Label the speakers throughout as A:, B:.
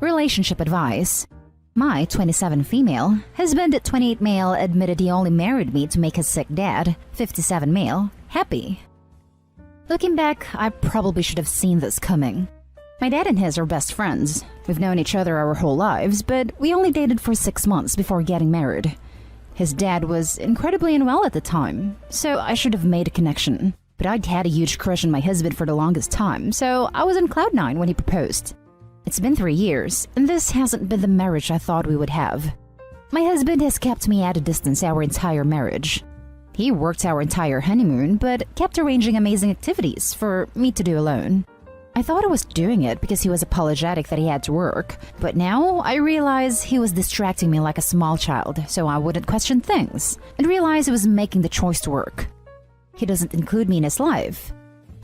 A: Relationship advice. My 27 female husband, 28 male, admitted he only married me to make his sick dad, 57 male, happy. Looking back, I probably should have seen this coming. My dad and his are best friends. We've known each other our whole lives, but we only dated for 6 months before getting married. His dad was incredibly unwell at the time, so I should have made a connection. But I'd had a huge crush on my husband for the longest time, so I was on cloud 9 when he proposed. It's been 3 years, and this hasn't been the marriage I thought we would have. My husband has kept me at a distance our entire marriage. He worked our entire honeymoon, but kept arranging amazing activities for me to do alone. I thought I was doing it because he was apologetic that he had to work, but now I realize he was distracting me like a small child so I wouldn't question things, and realize he was making the choice to work. He doesn't include me in his life.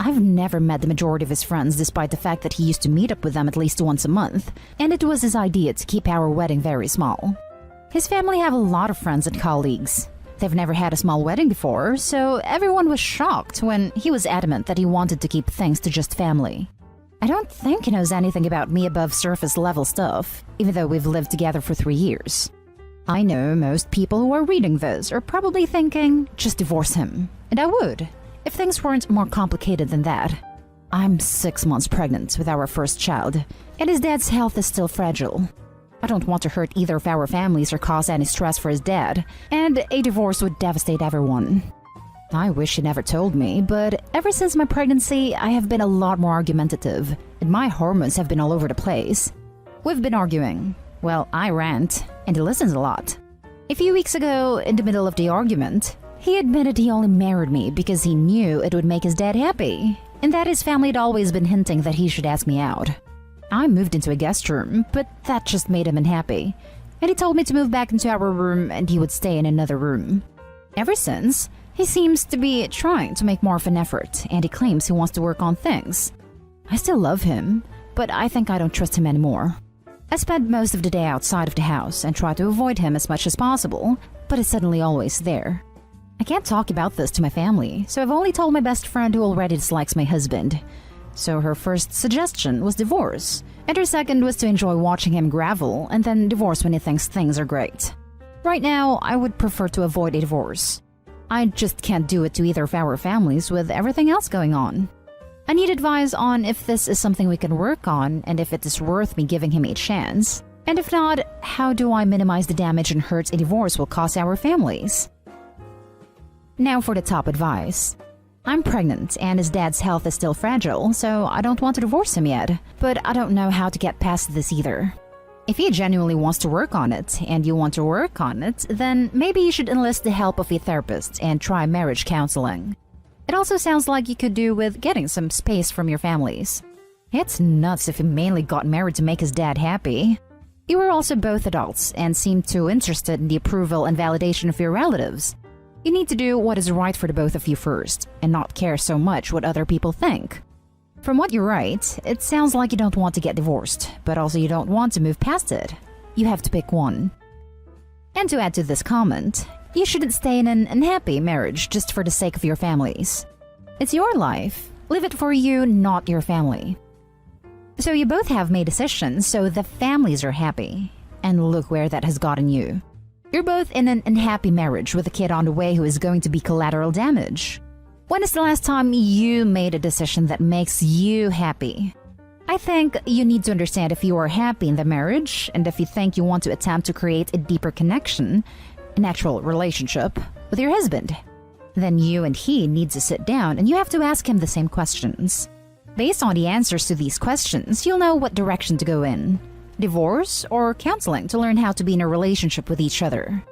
A: I've never met the majority of his friends despite the fact that he used to meet up with them at least once a month, and it was his idea to keep our wedding very small. His family have a lot of friends and colleagues. They've never had a small wedding before, so everyone was shocked when he was adamant that he wanted to keep things to just family. I don't think he knows anything about me above surface level stuff, even though we've lived together for 3 years. I know most people who are reading this are probably thinking, just divorce him. And I would, if things weren't more complicated than that. I'm 6 months pregnant with our first child, and his dad's health is still fragile. I don't want to hurt either of our families or cause any stress for his dad, and a divorce would devastate everyone. I wish he never told me, but ever since my pregnancy, I have been a lot more argumentative, and my hormones have been all over the place. We've been arguing. Well, I rant, and he listens a lot. A few weeks ago, in the middle of the argument, he admitted he only married me because he knew it would make his dad happy, and that his family had always been hinting that he should ask me out. I moved into a guest room, but that just made him unhappy, and he told me to move back into our room and he would stay in another room. Ever since, he seems to be trying to make more of an effort, and he claims he wants to work on things. I still love him, but I think I don't trust him anymore. I spend most of the day outside of the house and try to avoid him as much as possible, but he's suddenly always there. I can't talk about this to my family, so I've only told my best friend who already dislikes my husband. So her first suggestion was divorce, and her second was to enjoy watching him gravel and then divorce when he thinks things are great. Right now, I would prefer to avoid a divorce. I just can't do it to either of our families with everything else going on. I need advice on if this is something we can work on and if it is worth me giving him a chance. And if not, how do I minimize the damage and hurt a divorce will cause our families? Now for the top advice. I'm pregnant and his dad's health is still fragile, so I don't want to divorce him yet, but I don't know how to get past this either. If he genuinely wants to work on it, and you want to work on it, then maybe you should enlist the help of a therapist and try marriage counseling. It also sounds like you could do with getting some space from your families. It's nuts if he mainly got married to make his dad happy. You were also both adults and seemed too interested in the approval and validation of your relatives. You need to do what is right for the both of you first, and not care so much what other people think. From what you write, it sounds like you don't want to get divorced, but also you don't want to move past it. You have to pick one. And to add to this comment, you shouldn't stay in an unhappy marriage just for the sake of your families. It's your life. Live it for you, not your family. So you both have made decisions so the families are happy. And look where that has gotten you. You're both in an unhappy marriage with a kid on the way who is going to be collateral damage. When is the last time you made a decision that makes you happy? I think you need to understand if you are happy in the marriage and if you think you want to attempt to create a deeper connection, an actual relationship, with your husband. Then you and he need to sit down and you have to ask him the same questions. Based on the answers to these questions, you'll know what direction to go in. Divorce or counseling to learn how to be in a relationship with each other.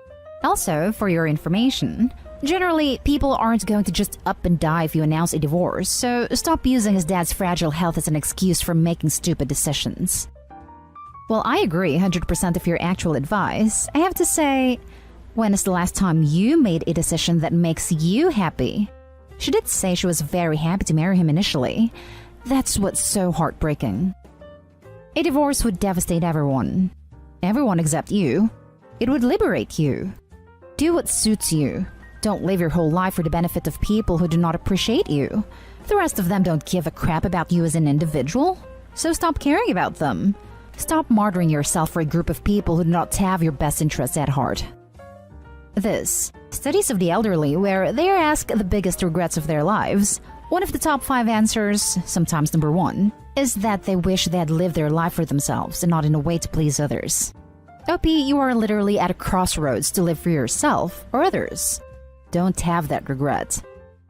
A: Also, for your information, generally, people aren't going to just up and die if you announce a divorce, so stop using his dad's fragile health as an excuse for making stupid decisions. Well, I agree 100% of your actual advice. I have to say, when is the last time you made a decision that makes you happy? She did say she was very happy to marry him initially. That's what's so heartbreaking. A divorce would devastate everyone. Everyone except you. It would liberate you. Do what suits you. Don't live your whole life for the benefit of people who do not appreciate you. The rest of them don't give a crap about you as an individual, so stop caring about them. Stop martyring yourself for a group of people who do not have your best interests at heart. This, studies of the elderly where they are asked the biggest regrets of their lives. One of the top 5 answers, sometimes number 1, is that they wish they had lived their life for themselves and not in a way to please others. OP, you are literally at a crossroads to live for yourself or others. Don't have that regret.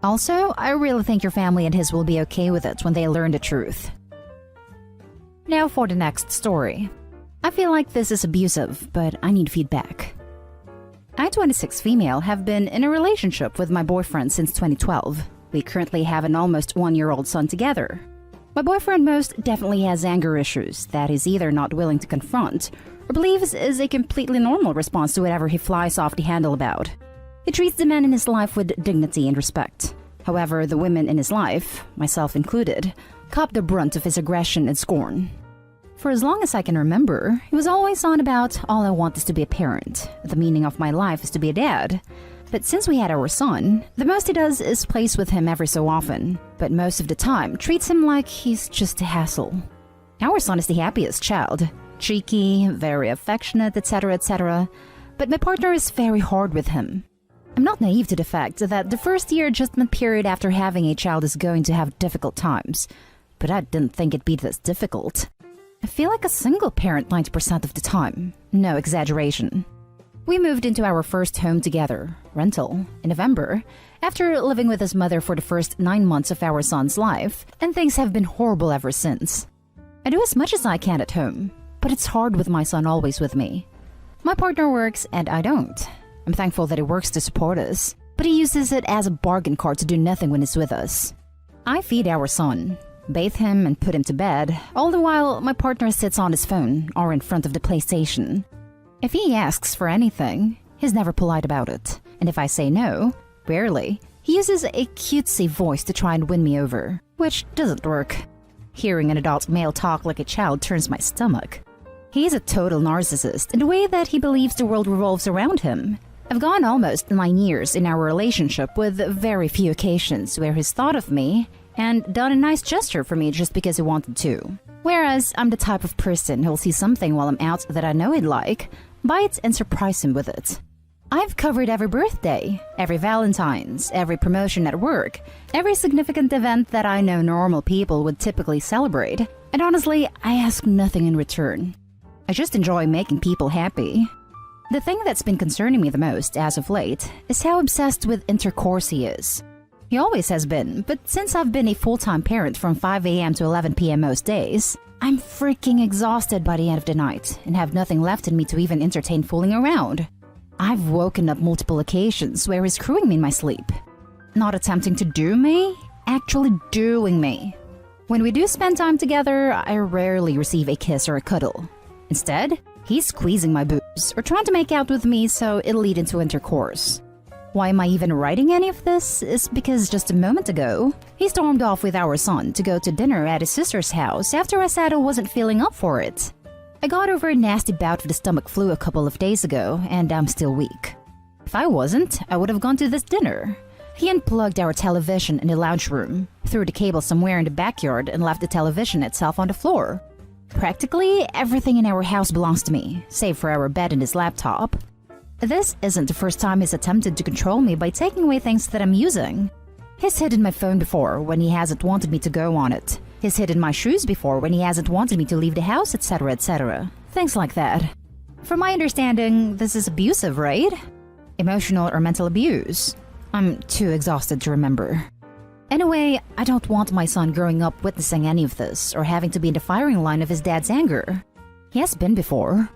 A: Also, I really think your family and his will be okay with it when they learn the truth. Now for the next story. I feel like this is abusive, but I need feedback. I, 26 female, have been in a relationship with my boyfriend since 2012. We currently have an almost 1-year-old son together. My boyfriend most definitely has anger issues that he's either not willing to confront or believes is a completely normal response to whatever he flies off the handle about. He treats the men in his life with dignity and respect. However, the women in his life, myself included, cop the brunt of his aggression and scorn. For as long as I can remember, he was always on about all I want is to be a parent. The meaning of my life is to be a dad. But since we had our son, the most he does is plays with him every so often, but most of the time treats him like he's just a hassle. Our son is the happiest child. Cheeky, very affectionate, etc., etc. But my partner is very hard with him. I'm not naive to the fact that the first-year adjustment period after having a child is going to have difficult times, but I didn't think it'd be this difficult. I feel like a single parent 90% of the time. No exaggeration. We moved into our first home together, rental, in November, after living with his mother for the first 9 months of our son's life, and things have been horrible ever since. I do as much as I can at home, but it's hard with my son always with me. My partner works and I don't. I'm thankful that he works to support us, but he uses it as a bargain card to do nothing when he's with us. I feed our son, bathe him and put him to bed, all the while my partner sits on his phone or in front of the PlayStation. If he asks for anything, he's never polite about it, and if I say no, rarely, he uses a cutesy voice to try and win me over, which doesn't work. Hearing an adult male talk like a child turns my stomach. He's a total narcissist in the way that he believes the world revolves around him. I've gone almost 9 years in our relationship with very few occasions where he's thought of me and done a nice gesture for me just because he wanted to. Whereas I'm the type of person who'll see something while I'm out that I know he'd like, buy it and surprise him with it. I've covered every birthday, every Valentine's, every promotion at work, every significant event that I know normal people would typically celebrate, and honestly, I ask nothing in return. I just enjoy making people happy. The thing that's been concerning me the most as of late is how obsessed with intercourse he is. He always has been, but since I've been a full-time parent from 5 a.m. to 11 p.m. most days, I'm freaking exhausted by the end of the night and have nothing left in me to even entertain fooling around. I've woken up multiple occasions where he's screwing me in my sleep. Not attempting to do me, actually doing me. When we do spend time together, I rarely receive a kiss or a cuddle. Instead, he's squeezing my boobs or trying to make out with me so it'll lead into intercourse. Why am I even writing any of this is because just a moment ago, he stormed off with our son to go to dinner at his sister's house after I said I wasn't feeling up for it. I got over a nasty bout of the stomach flu a couple of days ago, and I'm still weak. If I wasn't, I would have gone to this dinner. He unplugged our television in the lounge room, threw the cable somewhere in the backyard, and left the television itself on the floor. Practically everything in our house belongs to me, save for our bed and his laptop. This isn't the first time he's attempted to control me by taking away things that I'm using. He's hidden my phone before when he hasn't wanted me to go on it. He's hidden my shoes before when he hasn't wanted me to leave the house, etc., etc. Things like that. From my understanding, this is abusive, right? Emotional or mental abuse. I'm too exhausted to remember. Anyway, I don't want my son growing up witnessing any of this or having to be in the firing line of his dad's anger. He has been before.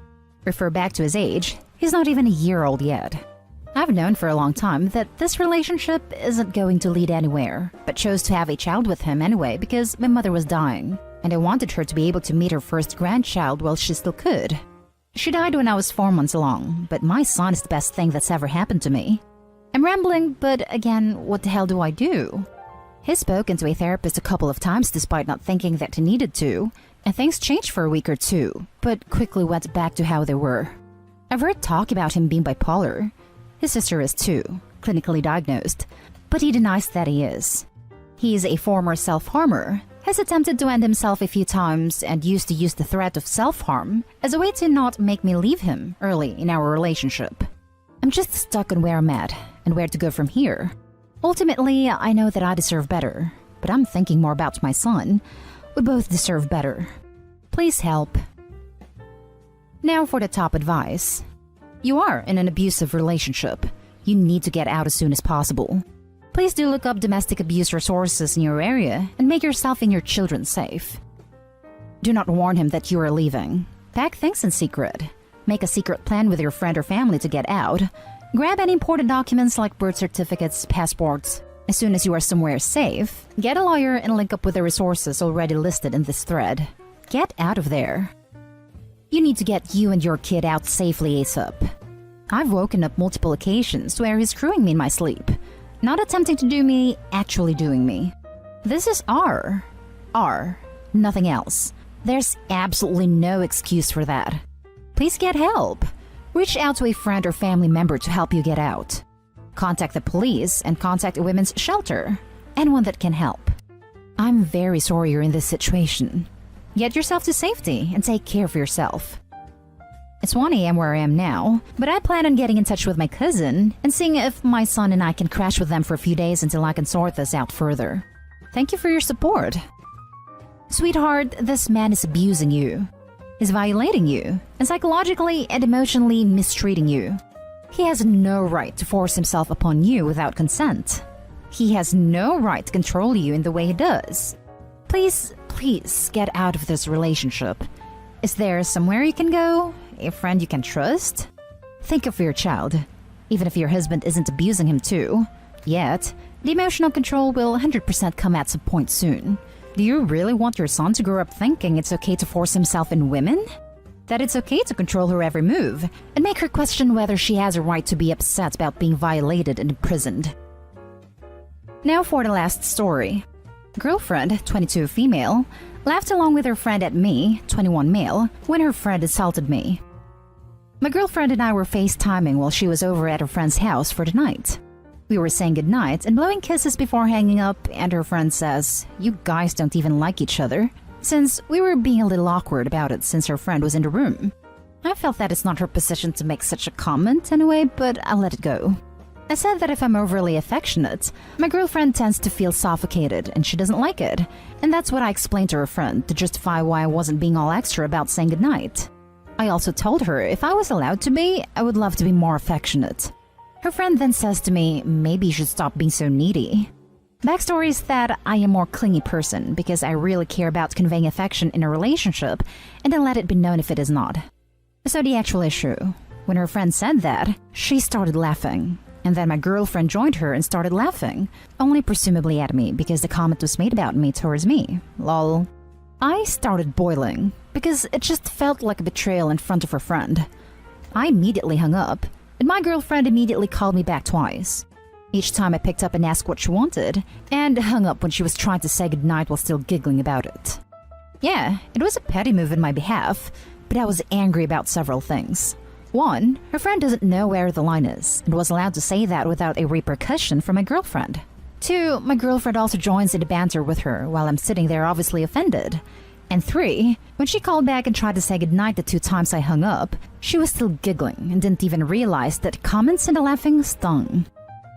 A: Refer back to his age, he's not even a year old yet. I've known for a long time that this relationship isn't going to lead anywhere, but chose to have a child with him anyway because my mother was dying, and I wanted her to be able to meet her first grandchild while she still could. She died when I was 4 months along, but my son is the best thing that's ever happened to me. I'm rambling, but again, what the hell do I do? He's spoken to a therapist a couple of times despite not thinking that he needed to, and things changed for a week or two, but quickly went back to how they were. I've heard talk about him being bipolar. His sister is too, clinically diagnosed, but he denies that he is. He's a former self-harmer, has attempted to end himself a few times and used to use the threat of self-harm as a way to not make me leave him early in our relationship. I'm just stuck on where I'm at and where to go from here. Ultimately, I know that I deserve better, but I'm thinking more about my son. We both deserve better. Please help. Now for the top advice. You are in an abusive relationship. You need to get out as soon as possible. Please do look up domestic abuse resources in your area and make yourself and your children safe. Do not warn him that you are leaving. Pack things in secret. Make a secret plan with your friend or family to get out. Grab any important documents like birth certificates, passports. As soon as you are somewhere safe, get a lawyer and link up with the resources already listed in this thread. Get out of there. You need to get you and your kid out safely ASAP. I've woken up multiple occasions where he's screwing me in my sleep. Not attempting to do me, actually doing me. This is R. Nothing else. There's absolutely no excuse for that. Please get help. Reach out to a friend or family member to help you get out. Contact the police and contact a women's shelter. Anyone that can help. I'm very sorry you're in this situation. Get yourself to safety and take care of yourself. It's 1 a.m. where I am now, but I plan on getting in touch with my cousin and seeing if my son and I can crash with them for a few days until I can sort this out further. Thank you for your support. Sweetheart, this man is abusing you. He's violating you and psychologically and emotionally mistreating you. He has no right to force himself upon you without consent. He has no right to control you in the way he does. Please get out of this relationship. Is there somewhere you can go? A friend you can trust? Think of your child. Even if your husband isn't abusing him too. Yet, the emotional control will 100% come at some point soon. Do you really want your son to grow up thinking it's okay to force himself in women? That it's okay to control her every move and make her question whether she has a right to be upset about being violated and imprisoned. Now for the last story. Girlfriend, 22 female, laughed along with her friend at me, 21 male, when her friend assaulted me. My girlfriend and I were FaceTiming while she was over at her friend's house for the night. We were saying goodnight and blowing kisses before hanging up, and her friend says, "You guys don't even like each other," since we were being a little awkward about it since her friend was in the room. I felt that it's not her position to make such a comment anyway, but I let it go. I said that if I'm overly affectionate, my girlfriend tends to feel suffocated and she doesn't like it, and that's what I explained to her friend to justify why I wasn't being all extra about saying goodnight. I also told her if I was allowed to be, I would love to be more affectionate. Her friend then says to me, maybe you should stop being so needy. Backstory is that I am a more clingy person because I really care about conveying affection in a relationship and then let it be known if it is not. So the actual issue, when her friend said that, she started laughing. And then my girlfriend joined her and started laughing, only presumably at me because the comment was made about me towards me. Lol. I started boiling because it just felt like a betrayal in front of her friend. I immediately hung up, and my girlfriend immediately called me back twice. Each time I picked up and asked what she wanted, and hung up when she was trying to say goodnight while still giggling about it. Yeah, it was a petty move in my behalf, but I was angry about several things. 1, her friend doesn't know where the line is, and was allowed to say that without a repercussion from my girlfriend. 2, my girlfriend also joins in the banter with her while I'm sitting there obviously offended. And 3, when she called back and tried to say goodnight the 2 times I hung up, she was still giggling and didn't even realize that comments and the laughing stung.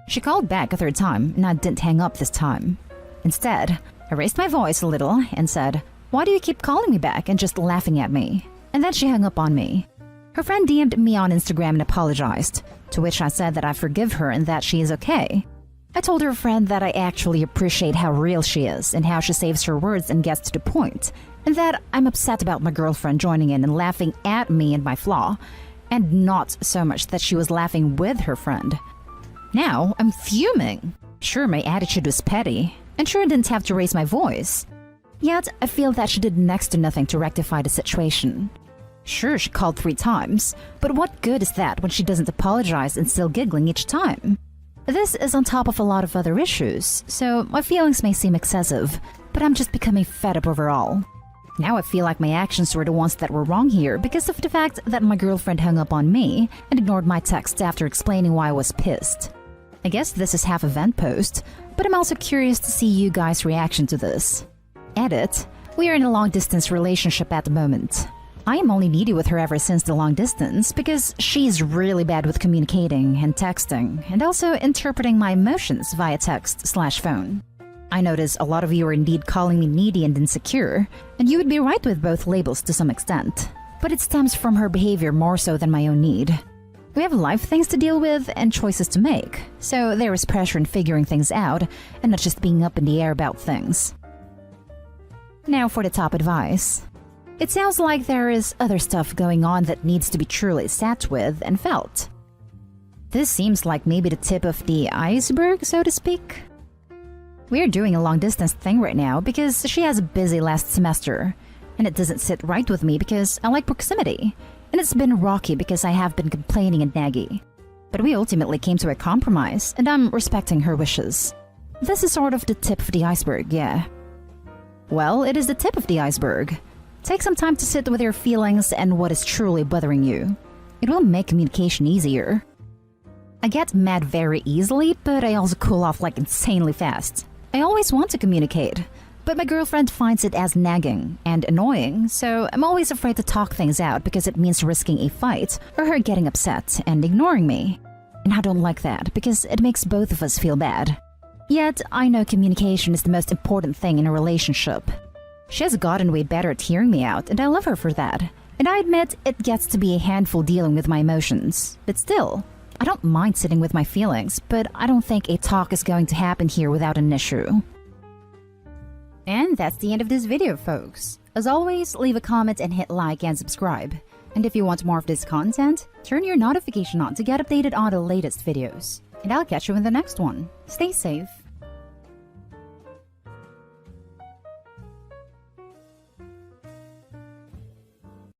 A: She called back a 3rd time and I didn't hang up this time. Instead, I raised my voice a little and said, "Why do you keep calling me back and just laughing at me?" And then she hung up on me. Her friend DM'd me on Instagram and apologized, to which I said that I forgive her and that she is okay. I told her friend that I actually appreciate how real she is and how she saves her words and gets to the point, and that I'm upset about my girlfriend joining in and laughing at me and my flaw, and not so much that she was laughing with her friend. Now, I'm fuming. Sure, my attitude was petty, and sure I didn't have to raise my voice. Yet, I feel that she did next to nothing to rectify the situation. Sure, she called 3 times, but what good is that when she doesn't apologize and still giggling each time? This is on top of a lot of other issues, so my feelings may seem excessive, but I'm just becoming fed up overall. Now I feel like my actions were the ones that were wrong here because of the fact that my girlfriend hung up on me and ignored my text after explaining why I was pissed. I guess this is half a vent post, but I'm also curious to see you guys' reaction to this. Edit. We are in a long-distance relationship at the moment. I am only needy with her ever since the long distance because she's really bad with communicating and texting and also interpreting my emotions via text/phone. I notice a lot of you are indeed calling me needy and insecure, and you would be right with both labels to some extent. But it stems from her behavior more so than my own need. We have life things to deal with and choices to make, so there is pressure in figuring things out and not just being up in the air about things. Now for the top advice. It sounds like there is other stuff going on that needs to be truly sat with and felt. This seems like maybe the tip of the iceberg, so to speak. We're doing a long-distance thing right now because she has a busy last semester, and it doesn't sit right with me because I like proximity, and it's been rocky because I have been complaining and naggy. But we ultimately came to a compromise, and I'm respecting her wishes. This is sort of the tip of the iceberg, yeah. Well, it is the tip of the iceberg. Take some time to sit with your feelings and what is truly bothering you. It will make communication easier. I get mad very easily, but I also cool off like insanely fast. I always want to communicate, but my girlfriend finds it as nagging and annoying, so I'm always afraid to talk things out because it means risking a fight or her getting upset and ignoring me. And I don't like that because it makes both of us feel bad. Yet, I know communication is the most important thing in a relationship. She has gotten way better at hearing me out, and I love her for that. And I admit it gets to be a handful dealing with my emotions, but still, I don't mind sitting with my feelings, but I don't think a talk is going to happen here without an issue. And that's the end of this video, folks. As always, leave a comment and hit like and subscribe. And if you want more of this content, turn your notification on to get updated on the latest videos. And I'll catch you in the next one. Stay safe.